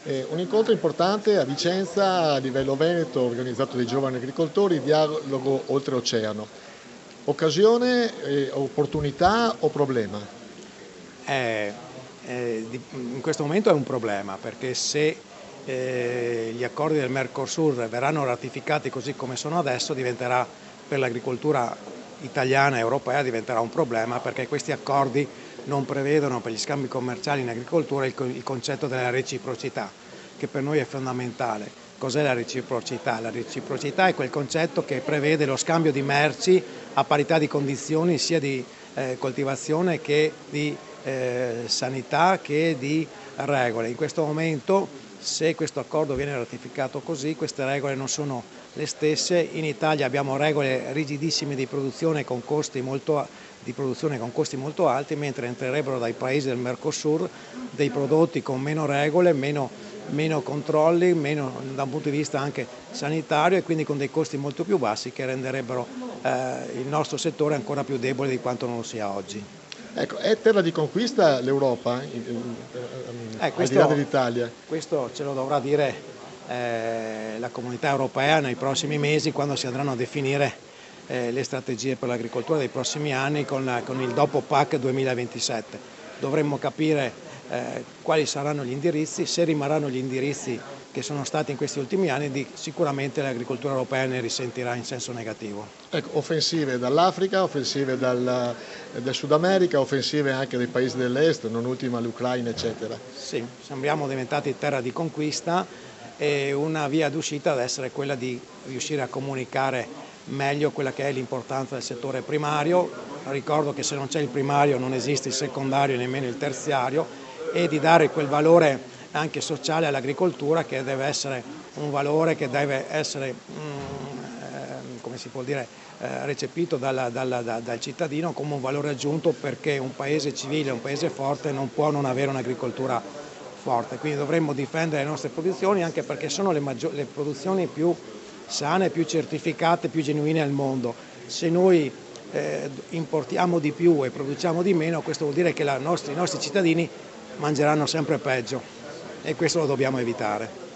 Un incontro importante a Vicenza a livello veneto, organizzato dai giovani agricoltori, dialogo oltreoceano. Occasione, opportunità o problema? Eh, In questo momento è un problema perché se gli accordi del Mercosur verranno ratificati così come sono adesso, diventerà per l'agricoltura italiana e europea diventerà un problema, perché questi accordi non prevedono per gli scambi commerciali in agricoltura il concetto della reciprocità, che per noi è fondamentale. Cos'è la reciprocità? La reciprocità è quel concetto che prevede lo scambio di merci a parità di condizioni, sia di coltivazione che di sanità che di regole. In questo momento, se questo accordo viene ratificato così, queste regole non sono le stesse. In Italia abbiamo regole rigidissime di produzione con costi molto alti, mentre entrerebbero dai paesi del Mercosur dei prodotti con meno regole, meno controlli, meno da un punto di vista anche sanitario, e quindi con dei costi molto più bassi, che renderebbero il nostro settore ancora più debole di quanto non lo sia oggi. Ecco, è terra di conquista l'Europa, al di là Questo, dell'Italia? questo ce lo dovrà dire la comunità europea nei prossimi mesi, quando si andranno a definire le strategie per l'agricoltura dei prossimi anni con il dopo PAC 2027. Dovremmo capire quali saranno gli indirizzi. Se rimarranno gli indirizzi che sono stati in questi ultimi anni, sicuramente l'agricoltura europea ne risentirà in senso negativo. Ecco, offensive dall'Africa, offensive dal Sud America, offensive anche dai paesi dell'Est, non ultima l'Ucraina, eccetera. Sì, sembriamo diventati terra di conquista, e una via d'uscita deve essere quella di riuscire a comunicare meglio quella che è l'importanza del settore primario. Ricordo che se non c'è il primario non esiste il secondario e nemmeno il terziario, e di dare quel valore anche sociale all'agricoltura, che deve essere un valore che deve essere come si può dire, recepito dal cittadino come un valore aggiunto, perché un paese civile, un paese forte non può non avere un'agricoltura forte. Quindi dovremmo difendere le nostre produzioni, anche perché sono le produzioni più sane, più certificate, più genuine al mondo. Se noi importiamo di più e produciamo di meno, questo vuol dire che i nostri cittadini mangeranno sempre peggio, e questo lo dobbiamo evitare.